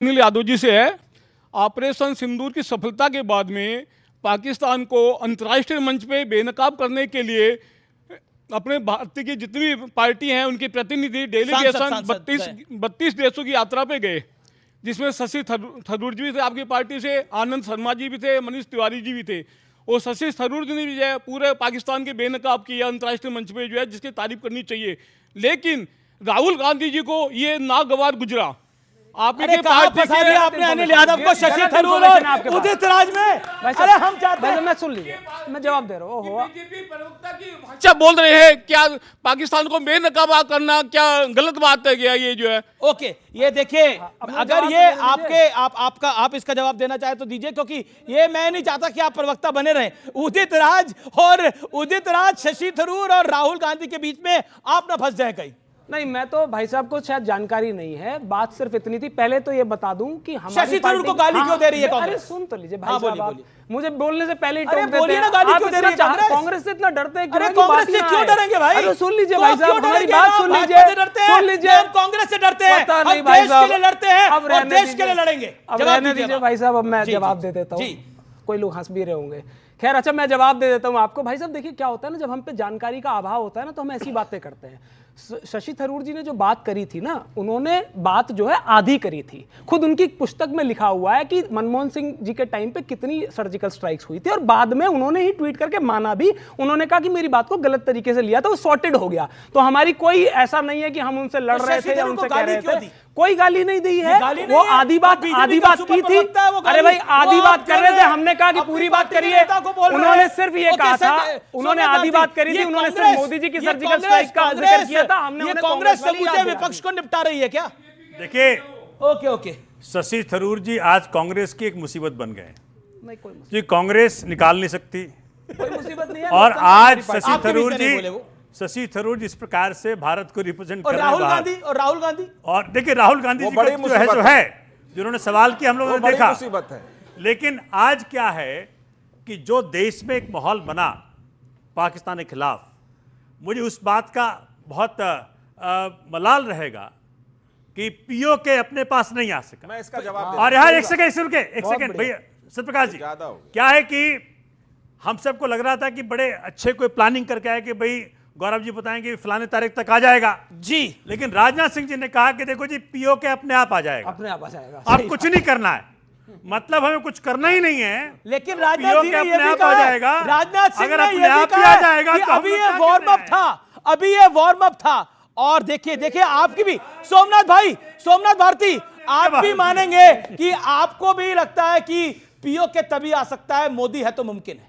अनिल यादव जी से है। ऑपरेशन सिंदूर की सफलता के बाद में पाकिस्तान को अंतर्राष्ट्रीय मंच पे बेनकाब करने के लिए अपने भारत की जितनी भी पार्टी हैं उनके प्रतिनिधि डेलीगेशन 32 देशों की यात्रा पे गए, जिसमें शशि थरूर जी भी थे आपकी पार्टी से, आनंद शर्मा जी भी थे, मनीष तिवारी जी भी थे। और शशि थरूर जी ने भी जो है पूरे पाकिस्तान के बेनकाब किया अंतर्राष्ट्रीय मंच पे, जो है जिसकी तारीफ करनी चाहिए। लेकिन राहुल गांधी जी को ये नागवार गुजरा। आपने अनिल यादव को शशि थरूर और उदित राज में, अरे हम चाहते हैं, मैं सुन लीजिए, मैं जवाब दे रहा हूँ। बीजेपी प्रवक्ता की भाषा बोल रहे हैं, क्या पाकिस्तान को बेनकाब करना क्या गलत बात है क्या ये जो है? ओके, ये देखिए, अगर ये आप इसका जवाब देना चाहे तो दीजिए, क्योंकि ये मैं नहीं चाहता कि आप प्रवक्ता बने रहें। उदित राज शशि थरूर और राहुल गांधी के बीच में आप ना फंस जाए कहीं। नहीं, मैं तो भाई साहब को शायद जानकारी नहीं है, बात सिर्फ इतनी थी। पहले तो ये बता दूं कि हमारी शशि थरूर को गाली क्यों दे रही है कांग्रेस? अरे सुन तो लीजिए भाई साहब, मुझे बोलने से पहले ही टोक देते बोलिए हैं। ना, गाली क्यों दे रही है कांग्रेस से इतना डरते हैं? अरे कांग्रेस से क्यों डरेंगे भाई? अरे सुन लीजिए भाई साहब, हमारी बात सुन लीजिए, सुन लीजिए। हम कांग्रेस से डरते हैं, हम देश के लिए लड़ते हैं और देश के लिए लड़ेंगे। अब रहने दीजिए भाई साहब, अब मैं जवाब दे देता हूँ। कोई लोग हंस भी रहे होंगे। खैर, अच्छा मैं जवाब दे देता हूं आपको। भाई साहब देखिए, क्या होता है ना, जब हम पे जानकारी का अभाव होता है ना, तो हम ऐसी बातें करते हैं। शशि थरूर जी ने जो बात करी थी ना, उन्होंने बात जो है आधी करी थी। खुद उनकी पुस्तक में लिखा हुआ है कि मनमोहन सिंह जी के टाइम पे कितनी सर्जिकल स्ट्राइक्स हुई थी, और बाद में उन्होंने ही ट्वीट करके माना भी। उन्होंने कहा कि मेरी बात को गलत तरीके से लिया था, वो सॉर्टेड हो गया। तो हमारी कोई ऐसा नहीं है कि हम उनसे लड़ रहे थे या उनसे कह रहे थे। कोई गाली नहीं दी है, वो आधी बात की थी। अरे भाई, आधी बात कर रहे थे, हमने कहा कि पूरी बात करिए। उन्होंने सिर्फ ये कहा था, उन्होंने आधी बात करी थी, उन्होंने सिर्फ मोदी जी की सर्जिकल स्ट्राइक का जिक्र किया था। हमने कांग्रेस समूचे विपक्ष को निपटा रही है क्या? देखिए, ओके, शशि थरूर जी आज कांग्रेस की एक मुसीबत बन गए जी। कांग्रेस निकाल नहीं सकती, कोई मुसीबत नहीं है। और आज शशि थरूर जिस प्रकार से भारत को रिप्रेजेंट कर रहे हैं, और देखिए राहुल गांधी जी का जो है जिन्होंने सवाल किया, हम लोगों ने देखा। है। लेकिन आज क्या है कि जो देश में एक माहौल बना पाकिस्तान के खिलाफ, मुझे उस बात का बहुत मलाल रहेगा कि पीओके अपने पास नहीं आ सका। मैं इसका जवाब और यहाँ एक सेकंड भैया सत्यप्रकाश जी, क्या है कि हम सबको लग रहा था कि बड़े अच्छे कोई प्लानिंग करके आए कि भाई गौरव जी बताएंगे फलाने तारीख तक आ जाएगा जी, लेकिन राजनाथ सिंह जी ने कहा कि देखो जी पीओके अपने आप आ जाएगा, अपने आप आ जाएगा, अब कुछ नहीं करना है, मतलब हमें कुछ करना ही नहीं है। लेकिन राजनाथ जी ने ये भी कहा, जाएगा राजनाथ सिंह अगर ने अपने ये भी आप ही कहा आ जाएगा कि तो अभी ये वार्म अप था। और देखिए आपकी भी सोमनाथ भारती, आप भी मानेंगे कि आपको भी लगता है कि पीओके तभी आ सकता है मोदी है तो मुमकिन है,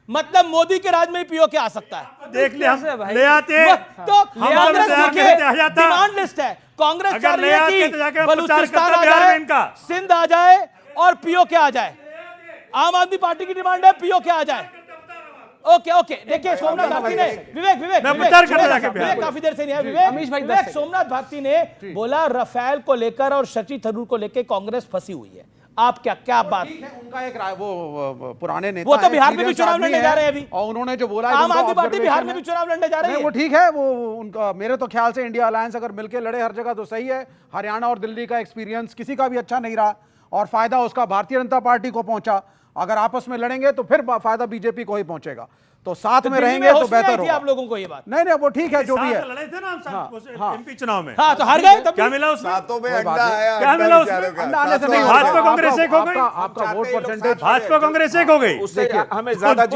मतलब मोदी के राज में ही पीओके आ सकता है। देख लिया ले आते तो कांग्रेस देखिए डिमांड लिस्ट है, कांग्रेस चाह रही है कि बलूचिस्तान आ जाए, सिंध आ जाए और पीओके आ जाए। आम आदमी पार्टी की डिमांड है पीओके आ जाए। ओके, देखिए सोमनाथ भारती ने विवेक काफी देर से नहीं है। विवेक सोमनाथ भारती ने बोला राफेल को लेकर और शशि थरूर को लेकर कांग्रेस फंसी हुई है। आप क्या बात है? उनका एक वो पुराने नेता, वो तो बिहार में भी चुनाव लड़ने जा रहे हैं अभी, और उन्होंने जो बोला आम आदमी पार्टी बिहार में भी चुनाव लड़ने जा रही है। वो ठीक है, वो उनका मेरे तो ख्याल से इंडिया अलायंस अगर मिलकर लड़े हर जगह तो सही है। हरियाणा और दिल्ली का एक्सपीरियंस किसी का भी अच्छा नहीं रहा, और फायदा उसका भारतीय जनता पार्टी को पहुंचा। अगर आपस में लड़ेंगे तो फिर फायदा बीजेपी को ही पहुंचेगा, तो साथ में रहेंगे तो बेहतर होगा। आप लोगों को ये बात नहीं, वो ठीक है जो भी है। लड़े थे ना हम एमपी चुनाव में, हाँ, तो हार गए तब क्या मिला उसमें? क्या मिला उसमें? भाजपा कांग्रेस एक हो गई, आपका वोट परसेंटेज भाजपा कांग्रेस एक हो गई। हमें ज्यादा